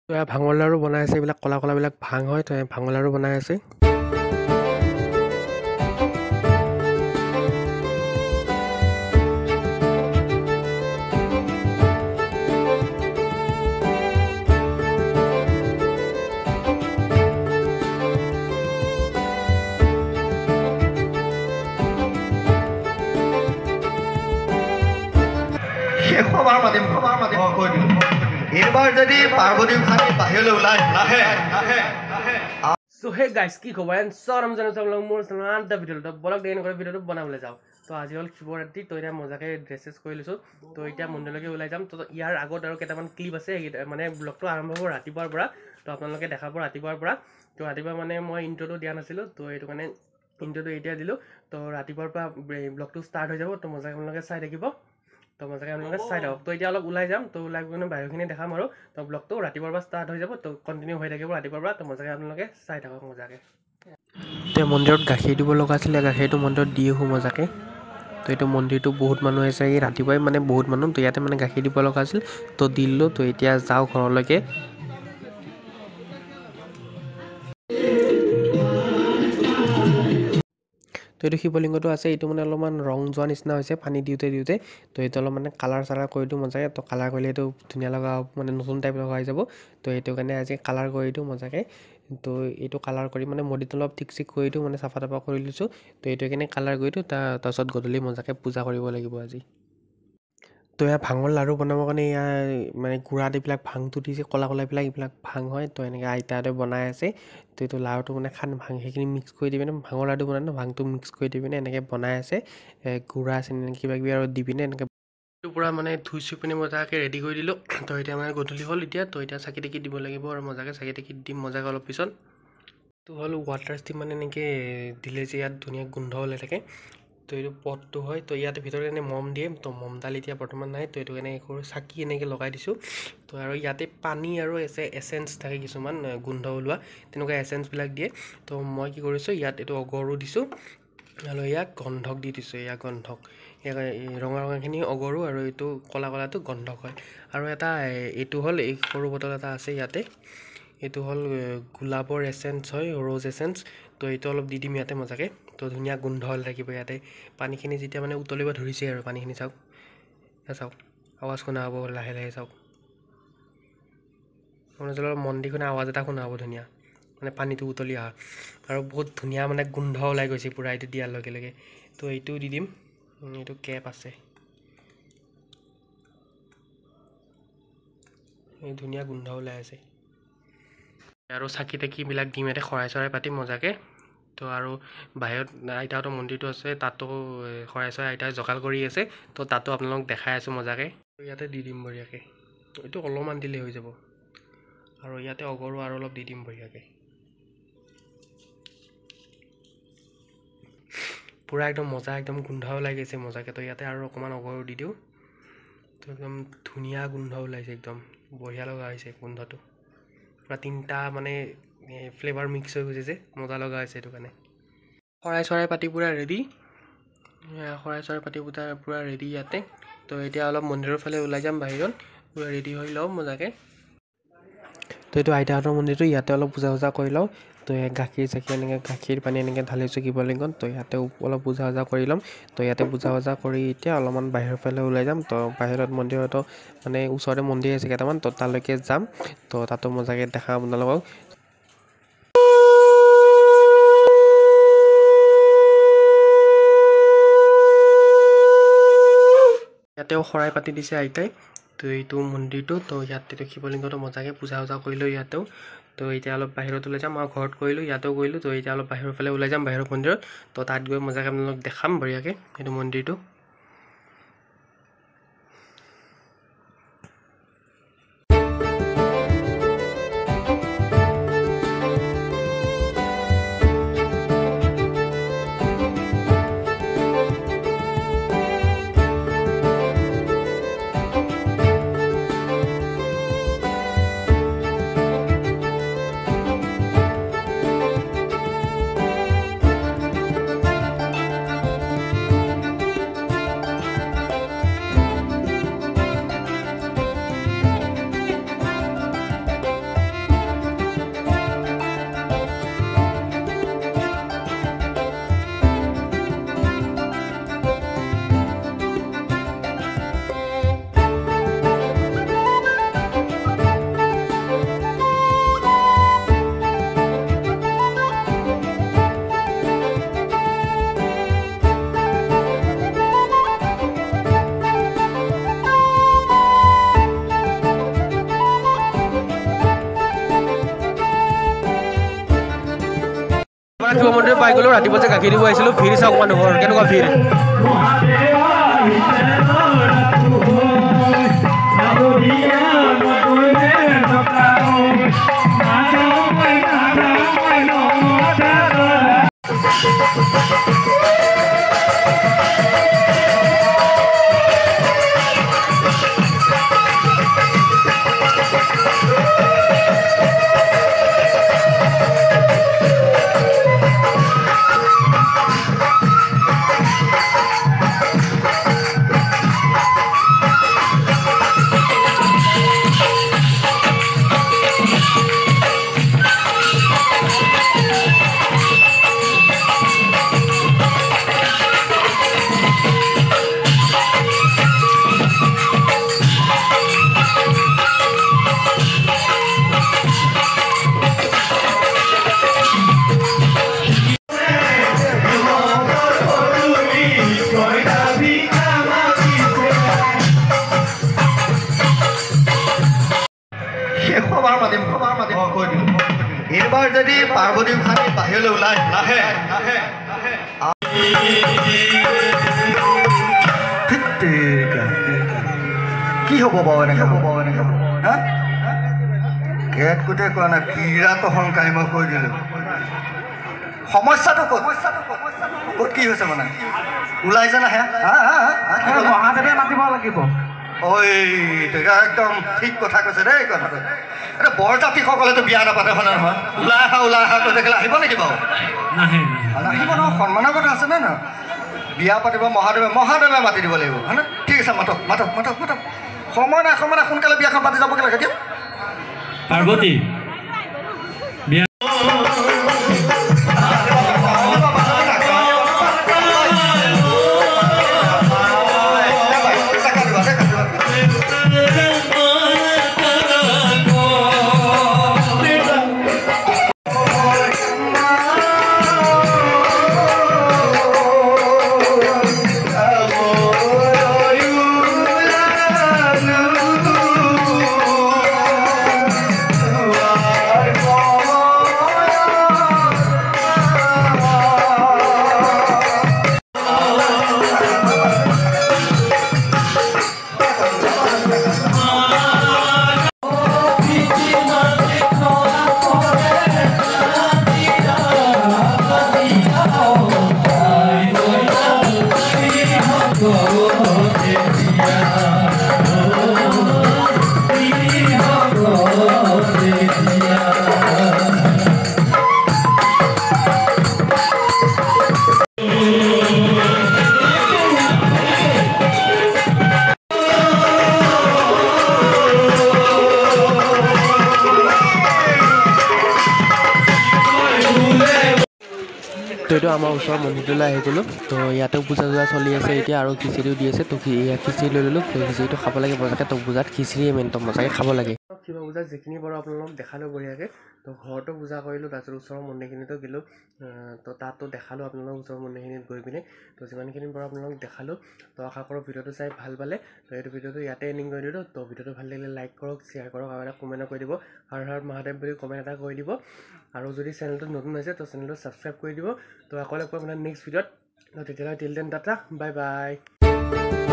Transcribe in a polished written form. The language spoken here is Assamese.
তো এয়া ভাঙৰ লাড়ু বনাই আছে, এইবিলাক কলা কলাবিলাক ভাং হয়, তো ভাঙৰ লাড়ু বনাই আছে। শেষবাৰ মাতিম কৈ দিলোঁ এইবাৰ যদি পাৰ্বতী গোসাঁনী বাহিৰলৈ ওলাই নাহে। সো হে গাইজ, কি খবৰ? এণ্ড চৰম জানো মোৰ এটা ভিডিঅ'টো বলক দেৰি নকৰে ভিডিঅ'টো বনাবলৈ যাওঁ। তো আজি হ'ল শিৱৰাত্ৰি, তো এতিয়া মজাকৈ ড্ৰেছেছ কৰি লৈছোঁ। তো এতিয়া মন্দিৰলৈকে ওলাই যাম। তো ইয়াৰ আগত আৰু কেইটামান ক্লিপ আছে, মানে ব্লগটো আৰম্ভ হ'ব ৰাতিপুৱাৰ পৰা। তো আপোনালোকে দেখাব ৰাতিপুৱাৰ পৰা। তো ৰাতিপুৱা মানে মই ইণ্ট্ৰ'টো দিয়া নাছিলোঁ, তো এইটো কাৰণে ইণ্ট্ৰ'টো এতিয়া দিলোঁ। তো ৰাতিপুৱাৰ পৰা ব্লগটো ষ্টাৰ্ট হৈ যাব। তো মজাকৈ আপোনালোকে চাই থাকিব। তো মজাকৈ আপোনালোকে চাই থাকক। তো এতিয়া অলপ ওলাই যাম, তো ওলাই গৈ বাহিৰখিনি দেখাম আৰু। তো ব্লগটো ৰাতিপুৱাৰ পৰা ষ্টাৰ্ট হৈ যাব, তো কণ্টিনিউ হৈ থাকিব ৰাতিপুৱাৰ পৰা। তো মজাকৈ আপোনালোকে চাই থাকক মজাকৈ। এতিয়া মন্দিৰত গাখীৰ দিব লগা আছিলে, গাখীৰটো মন্দিৰত দি আহোঁ মজাকৈ। তো এইটো মন্দিৰটো বহুত মানুহ আছে, এই ৰাতিপুৱাই মানে বহুত মানুহ, তো ইয়াতে মানে গাখীৰ দিব লগা আছিল, তো দিলোঁ। তো এতিয়া যাওঁ ঘৰলৈকে। তো এইটো শিৱলিংগটো আছে, এইটো মানে অলপমান ৰং যোৱা নিচিনা হৈছে পানী দিওঁতে। তো এইটো অলপ মানে কালাৰ চালাৰ কৰি দিওঁ মজাকৈ। তো কালাৰ কৰিলে এইটো ধুনীয়া লগা মানে নতুন টাইপ লগা হৈ যাব। তো সেইটো কাৰণে আজি কালাৰ কৰি দিওঁ মজাকৈ। তো এইটো কালাৰ কৰি মানে মডিটো অলপ ঠিক চিক কৰি দিওঁ, মানে চাফা তাফা কৰি লৈছোঁ। তো এইটো কাৰণে কালাৰ কৰি দিওঁ, তাৰপাছত গধূলি মজাকৈ পূজা কৰিব লাগিব আজি। তো এয়া ভাঙৰ লাড়ু বনাবৰ কাৰণে ইয়াৰ মানে গুড়াত এইবিলাক ভাংটো দিছে, কলা কলাবিলাক এইবিলাক ভাং হয়। তো এনেকৈ আইতাহঁতে বনাই আছে। তো এইটো লাড়ুটো মানে ভাং সেইখিনি মিক্স কৰি দি পিনে ভাঙৰ লাড়ু বনাই ন, ভাংটো মিক্স কৰি দি পিনে এনেকৈ বনাই আছে। গুড়া চেনি কিবা কিবি আৰু দি পিনে এনেকৈ পূৰা মানে ধুই চুই পিনে মজাকৈ ৰেডি কৰি দিলোঁ। তো এতিয়া মানে গধূলি হ'ল এতিয়া। তো এতিয়া চাকি তাকি দিব লাগিব আৰু মজাকৈ চাকি তাকি দিম মজাকৈ অলপ পিছত। তো হ'ল ৱাটাৰ ষ্টিম, মানে এনেকৈ দিলে যে ইয়াত ধুনীয়া গোন্ধ ওলাই থাকে। তো এইটো পটটো হয়। তো ইয়াতে ভিতৰত এনেই মম দিয়ে। তো মমডাল এতিয়া বৰ্তমান নাই, তো এইটো কাৰণে সৰু চাকি এনেকৈ লগাই দিছোঁ। তো আৰু ইয়াতে পানী আৰু এচেঞ্চ থাকে কিছুমান গোন্ধ ওলোৱা, তেনেকুৱা এচেঞ্চবিলাক দিয়ে। তো মই কি কৰিছোঁ, ইয়াত এইটো অগৰো দিছোঁ আৰু ইয়াক গন্ধক দি দিছোঁ। ইয়াক গন্ধক, ইয়াক ৰঙা ৰঙাখিনি অগৰো আৰু এইটো কলা কলাটো গন্ধক হয়। আৰু এটা এইটো হ'ল এই সৰু বটল এটা আছে ইয়াতে, এইটো হ'ল গোলাপৰ এচেঞ্চ হয়, ৰ'জ এচেঞ্চ। তো এইটো অলপ দি দিম ইয়াতে মজাকৈ। তো ধুনীয়া গোন্ধ ওলাই থাকিব ইয়াতে। পানীখিনি যেতিয়া মানে উতলিব ধৰিছে আৰু পানীখিনি চাওক, চাওক আৱাজ শুনা হ'ব লাহে লাহে, চাওক অৰুণাচলৰ মন্দিৰখনে আৱাজ এটা শুনা হ'ব ধুনীয়া, মানে পানীটো উতলি অহা। আৰু বহুত ধুনীয়া মানে গোন্ধ ওলাই গৈছে পূৰা এইটো দিয়াৰ লগে লগে। তো এইটোও দি দিম, এইটো কেপ আছে, এই ধুনীয়া গোন্ধ ওলাই আছে। আৰু চাকি তাকিবিলাক দিম ইয়াতে, শৰাই চৰাই পাতি মজাকৈ। তো আৰু বাহিৰত আইতাহঁতৰ মন্দিৰটো আছে, তাতো শৰাই চৰাই আইতাই জকাল কৰি আছে। তো তাতো আপোনালোকক দেখাই আছোঁ মজাকৈ। ইয়াতে দি দিম বঢ়িয়াকৈ, এইটো অলপমান দিলেই হৈ যাব। আৰু ইয়াতে অগৰু আৰু অলপ দি দিম বঢ়িয়াকৈ, পূৰা একদম মজা, একদম গোন্ধ ওলাই গৈছে মজাকৈ। তো ইয়াতে আৰু অকণমান অগৰু দি দিওঁ। তো একদম ধুনীয়া গোন্ধ ওলাইছে, একদম বঢ়িয়া লগা হৈছে গোন্ধটো। পূৰা তিনিটা মানে ফ্লেভাৰ মিক্স হৈ গৈছে যে মজা লগা হৈছে, সেইটো কাৰণে। শৰাই চৰাই পাতি পূৰা ৰেডি, শৰাই চৰাই পাতি পূৰা ৰেডি ইয়াতে। তো এতিয়া অলপ মন্দিৰৰ ফালে ওলাই যাম বাহিৰত, পূৰা ৰেডি হৈ লওঁ মজাকৈ। তো এইটো আইতাহঁতৰ মন্দিৰটো, ইয়াতে অলপ পূজা চূজা কৰি লওঁ। তো গাখীৰ চাখীৰ এনেকৈ গাখীৰ পানী এনেকৈ ঢালিছোঁ শিৱলিংগত। তো ইয়াতেও অলপ পূজা চূজা কৰি ল'ম। তো ইয়াতে পূজা চূজা কৰি এতিয়া অলপমান বাহিৰৰ ফালে ওলাই যাম। তো বাহিৰত মন্দিৰতো মানে ওচৰতে মন্দিৰ আছে কেইটামান, তো তালৈকে যাম। তো তাতো মজাকৈ দেখাম আপোনালোকক। ইয়াতেও শৰাই পাতি দিছে আইতাই। তো এইটো মন্দিৰটো, তো ইয়াতে শিৱলিংগটো মজাকৈ পূজা চূজা কৰিলোঁ ইয়াতেও। তো এতিয়া অলপ বাহিৰত ওলাই যাম, আৰু ঘৰত কৰিলোঁ ইয়াতেও কৰিলোঁ। তো এতিয়া অলপ বাহিৰৰ ফালে ওলাই যাম, বাহিৰৰ মন্দিৰত। তো তাত গৈ মজাকৈ আপোনালোকক দেখাম বঢ়িয়াকৈ এইটো মন্দিৰটো। শিৱ মন্দিৰ পাই গ'লোঁ ৰাতিপুৱা যে গাখীৰ দিব আহিছিলোঁ ভিৰ চাওক মানুহৰ কেনেকুৱা ভিৰ এইবাৰ যদি পাৰ্বতী গোসাঁনী বাহিৰলৈ ওলাই নাহে কি হ'ব বাৰু এনেকৈ হ'ব হা কেট গোটেই কোৱা নাই বিৰাট অহংকাৰী মই কৈ দিলোঁ সমস্যাটো ক'ত ক'ত কি হৈছে মানে ওলাই যে নাহে মহাদেৱে মাতিব লাগিব ঐ তেতিয়া একদম ঠিক কথা কৈছে দেই কথাটো এতিয়া বৰজাতিসকলেতো বিয়া নাপাতে হয় নহয় ওলাই অহা কৈ থাকিলে আহিব নেকি বাৰু নাহিব নহয় সন্মানৰ কথা আছে নে নহয় বিয়া পাতিব মহাদেৱে মাতি দিব লাগিব হয়নে ঠিক আছে মাতক সময় নাই সোনকালে বিয়াখন পাতি যাবগৈ লাগে দিয়ক পাৰ্বতী তো এইটো আমাৰ ওচৰৰ মন্দিৰটোলৈ আহি গ'লোঁ তো ইয়াতেও পূজা চূজা চলি আছে এতিয়া আৰু খিচিৰিও দি আছে তো ইয়াত খিচিৰি লৈ ল'লোঁ খিচিৰিটো খাব লাগে মজাকৈ তো পূজাত খিচিৰিয়ে মেইন তো মজাকৈ খাব লাগে শিৱ পূজাত যিখিনি বাৰু আপোনালোকক দেখালোঁ বঢ়িয়াকৈ তো ঘৰতো পূজা কৰিলোঁ তাৰপিছত ওচৰৰ মন্দিৰখিনিতো গ'লোঁ তো তাতো দেখালোঁ আপোনালোকক ওচৰৰ মন্দিৰখিনিত গৈ পিনে তো যিমানখিনি বাৰু আপোনালোকক দেখালোঁ তো আশা কৰোঁ ভিডিঅ'টো চাই ভাল পালে তো এইটো ভিডিঅ'টো ইয়াতে এণ্ডিং কৰি দিলোঁ তো ভিডিঅ'টো ভাল লাগিলে লাইক কৰক শ্বেয়াৰ কৰক আৰু এটা কমেণ্ট কৰি দিব হৰ হৰ মহাদেৱ বুলি কমেণ্ট এটা কৰি দিব আৰু যদি চেনেলটো নতুন হৈছে তো চেনেলটো ছাবস্ক্ৰাইব কৰি দিব তো আকৌ লগ পাম আপোনাৰ নেক্সট ভিডিঅ'ত তো তেতিয়াহ'লে till then tata bye bye